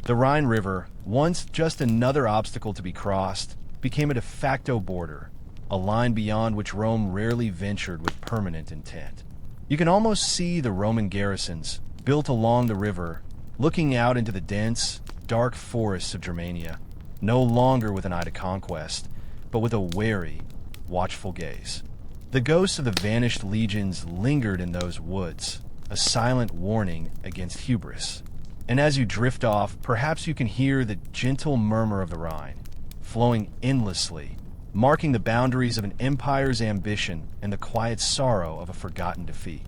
The Rhine River, once just another obstacle to be crossed, became a de facto border, a line beyond which Rome rarely ventured with permanent intent. You can almost see the Roman garrisons, built along the river, looking out into the dense, dark forests of Germania, no longer with an eye to conquest, but with a wary, watchful gaze. The ghosts of the vanished legions lingered in those woods, a silent warning against hubris. And as you drift off, perhaps you can hear the gentle murmur of the Rhine, flowing endlessly, marking the boundaries of an empire's ambition and the quiet sorrow of a forgotten defeat.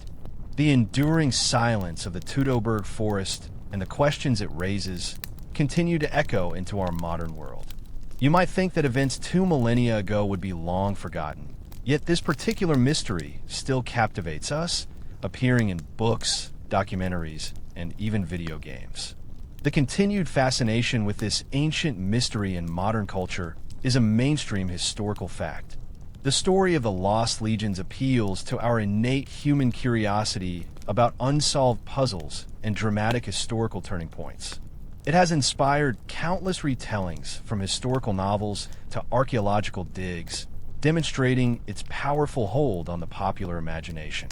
The enduring silence of the Teutoburg forest and the questions it raises continue to echo into our modern world. You might think that events 2 millennia ago would be long forgotten, yet this particular mystery still captivates us, appearing in books, documentaries, and even video games. The continued fascination with this ancient mystery in modern culture is a mainstream historical fact. The story of the Lost Legions appeals to our innate human curiosity about unsolved puzzles and dramatic historical turning points. It has inspired countless retellings, from historical novels to archaeological digs, demonstrating its powerful hold on the popular imagination.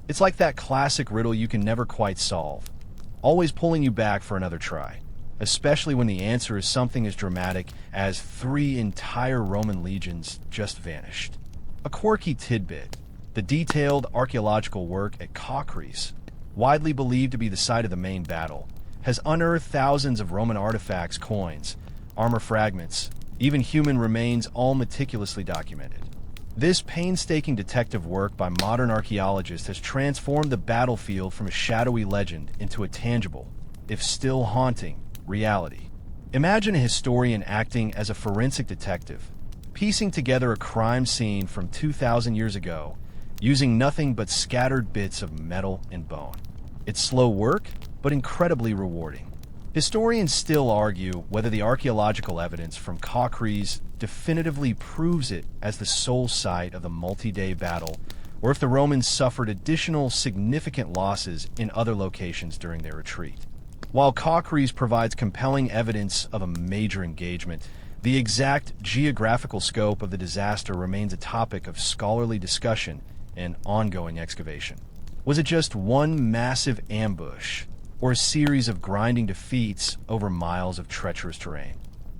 It's like that classic riddle you can never quite solve, always pulling you back for another try, especially when the answer is something as dramatic as 3 entire Roman legions just vanished. A quirky tidbit: the detailed archaeological work at Caugries, widely believed to be the site of the main battle, has unearthed thousands of Roman artifacts, coins, armor fragments, even human remains, all meticulously documented. This painstaking detective work by modern archaeologists has transformed the battlefield from a shadowy legend into a tangible, if still haunting, reality. Imagine a historian acting as a forensic detective, piecing together a crime scene from 2,000 years ago, using nothing but scattered bits of metal and bone. It's slow work, but incredibly rewarding. Historians still argue whether the archaeological evidence from Caugries definitively proves it as the sole site of the multi-day battle, or if the Romans suffered additional significant losses in other locations during their retreat. While Caugries provides compelling evidence of a major engagement, the exact geographical scope of the disaster remains a topic of scholarly discussion and ongoing excavation. Was it just one massive ambush, or a series of grinding defeats over miles of treacherous terrain?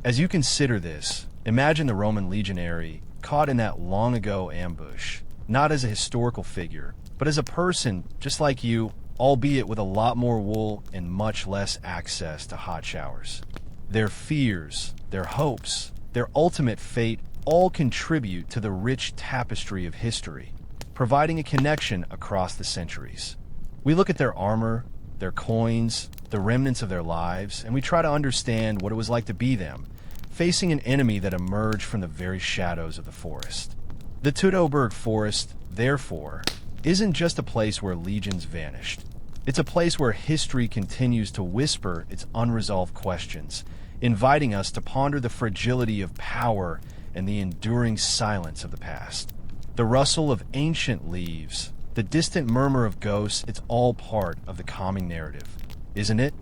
As you consider this, imagine the Roman legionary caught in that long-ago ambush, not as a historical figure, but as a person just like you, albeit with a lot more wool and much less access to hot showers. Their fears, their hopes, their ultimate fate all contribute to the rich tapestry of history, providing a connection across the centuries. We look at their armor, their coins, the remnants of their lives, and we try to understand what it was like to be them, facing an enemy that emerged from the very shadows of the forest. The Teutoburg Forest, therefore, isn't just a place where legions vanished. It's a place where history continues to whisper its unresolved questions, inviting us to ponder the fragility of power and the enduring silence of the past. The rustle of ancient leaves, the distant murmur of ghosts, it's all part of the calming narrative, isn't it?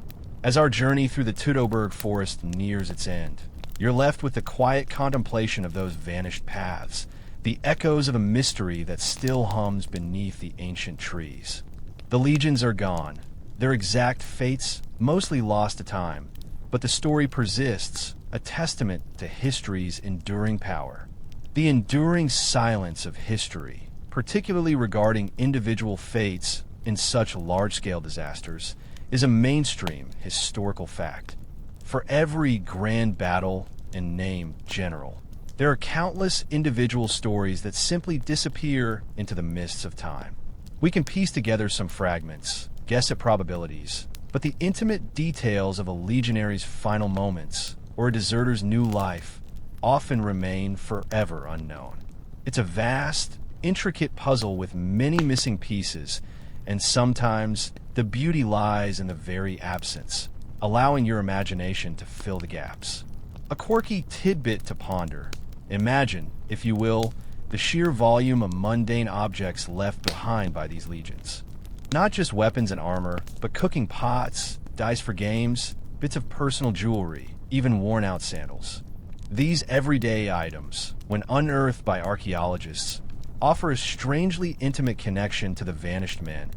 As our journey through the Teutoburg Forest nears its end, you're left with the quiet contemplation of those vanished paths, the echoes of a mystery that still hums beneath the ancient trees. The legions are gone, their exact fates mostly lost to time, but the story persists, a testament to history's enduring power. The enduring silence of history, particularly regarding individual fates in such large-scale disasters, is a mainstream historical fact. For every grand battle and named general, there are countless individual stories that simply disappear into the mists of time. We can piece together some fragments, guess at probabilities, but the intimate details of a legionary's final moments or a deserter's new life often remain forever unknown. It's a vast, intricate puzzle with many missing pieces, and sometimes the beauty lies in the very absence, allowing your imagination to fill the gaps. A quirky tidbit to ponder: imagine, if you will, the sheer volume of mundane objects left behind by these legions. Not just weapons and armor, but cooking pots, dice for games, bits of personal jewelry, even worn-out sandals. These everyday items, when unearthed by archaeologists, offer a strangely intimate connection to the vanished men,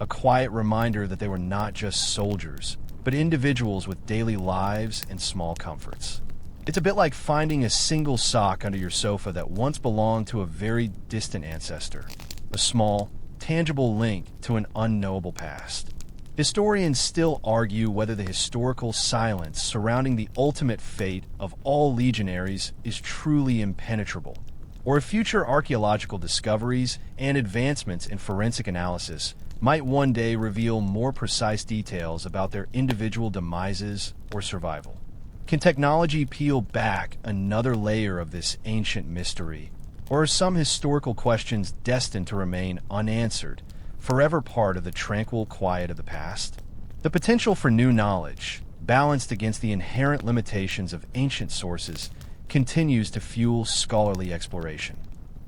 a quiet reminder that they were not just soldiers, but individuals with daily lives and small comforts. It's a bit like finding a single sock under your sofa that once belonged to a very distant ancestor, a small, tangible link to an unknowable past. Historians still argue whether the historical silence surrounding the ultimate fate of all legionaries is truly impenetrable, or if future archaeological discoveries and advancements in forensic analysis might one day reveal more precise details about their individual demises or survival. Can technology peel back another layer of this ancient mystery, or are some historical questions destined to remain unanswered, forever part of the tranquil quiet of the past? The potential for new knowledge, balanced against the inherent limitations of ancient sources, continues to fuel scholarly exploration.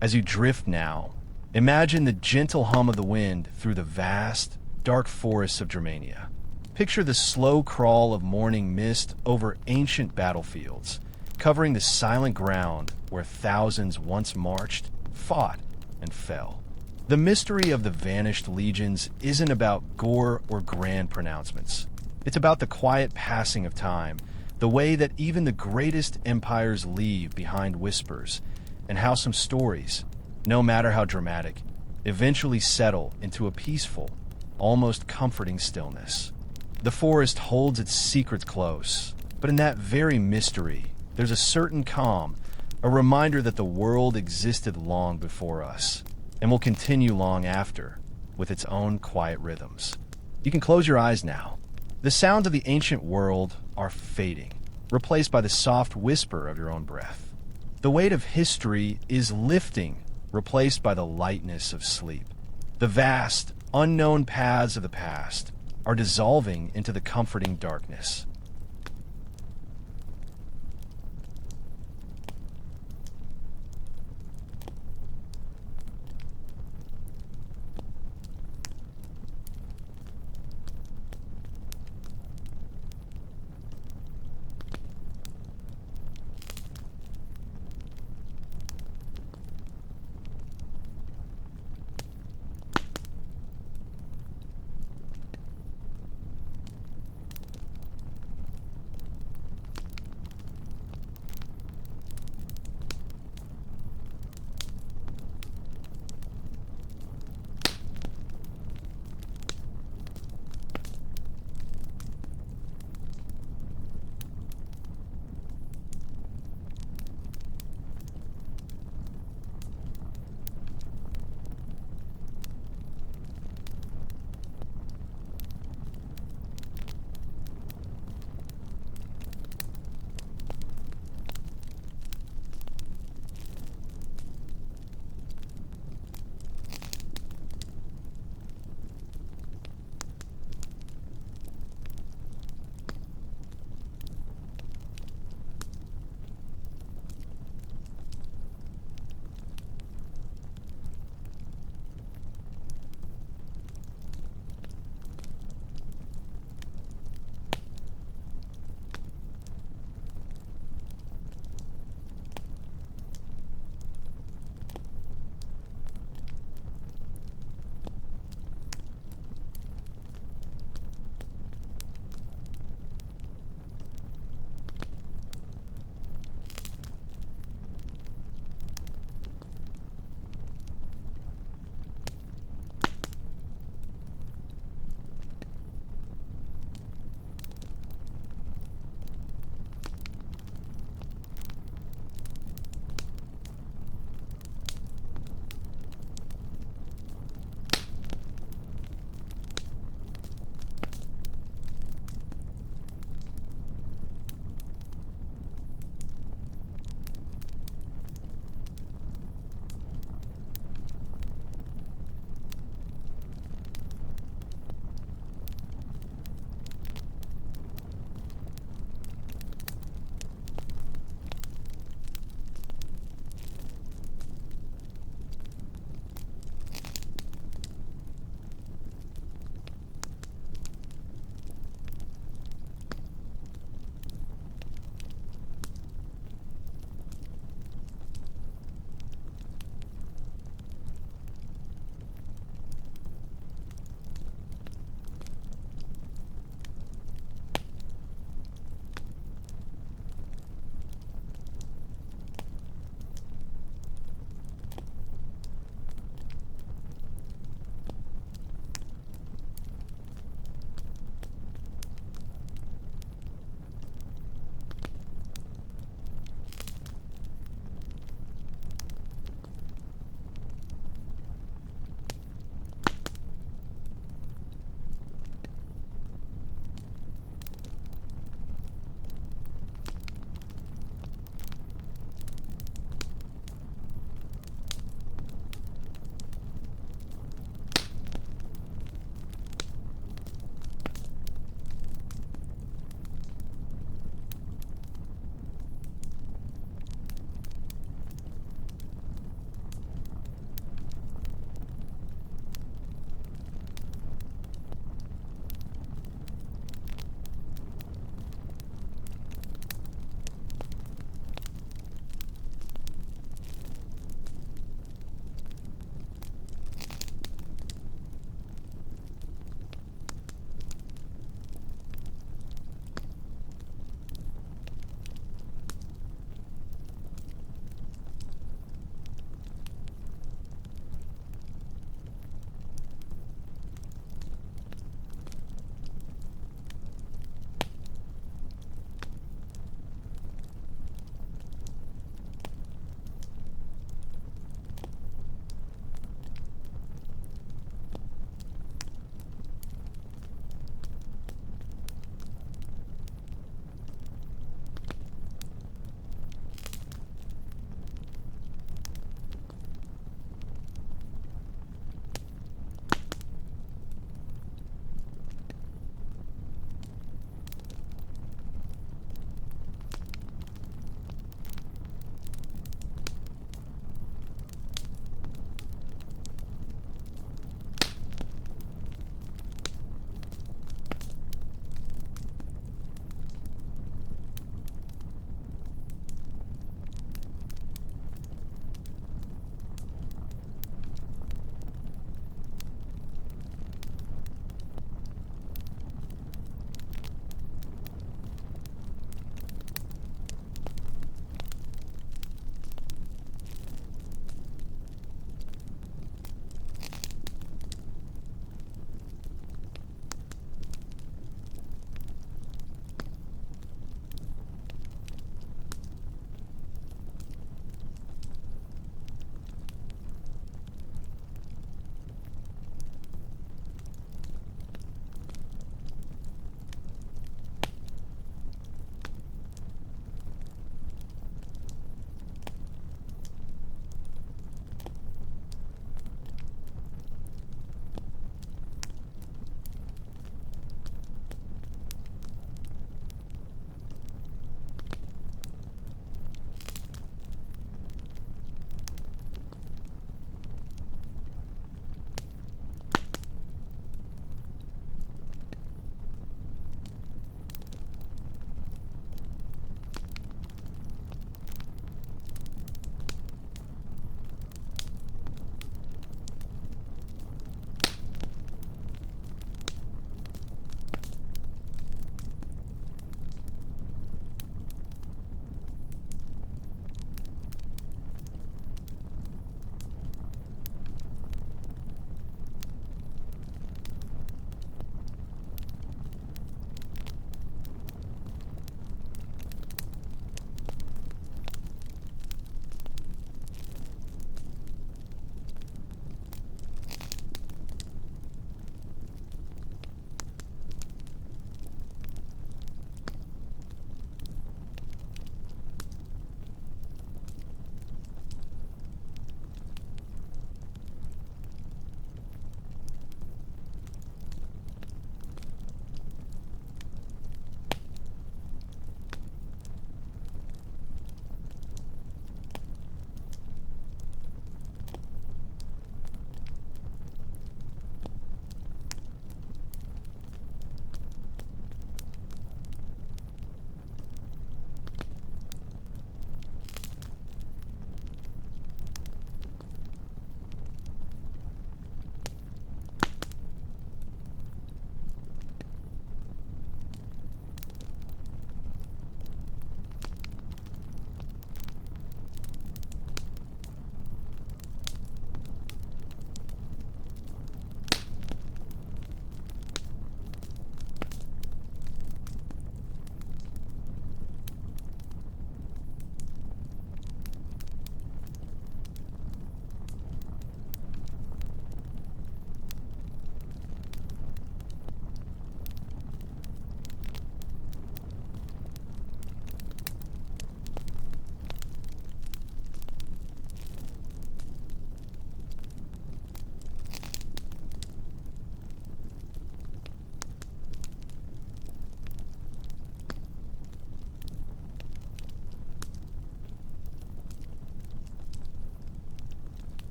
As you drift now, imagine the gentle hum of the wind through the vast, dark forests of Germania. Picture the slow crawl of morning mist over ancient battlefields, covering the silent ground where thousands once marched, fought, and fell. The mystery of the vanished legions isn't about gore or grand pronouncements. It's about the quiet passing of time, the way that even the greatest empires leave behind whispers, and how some stories, no matter how dramatic, eventually settle into a peaceful, almost comforting stillness. The forest holds its secrets close, but in that very mystery, there's a certain calm, a reminder that the world existed long before us, and will continue long after, with its own quiet rhythms. You can close your eyes now. The sounds of the ancient world are fading, replaced by the soft whisper of your own breath. The weight of history is lifting, replaced by the lightness of sleep. The vast, unknown paths of the past are dissolving into the comforting darkness.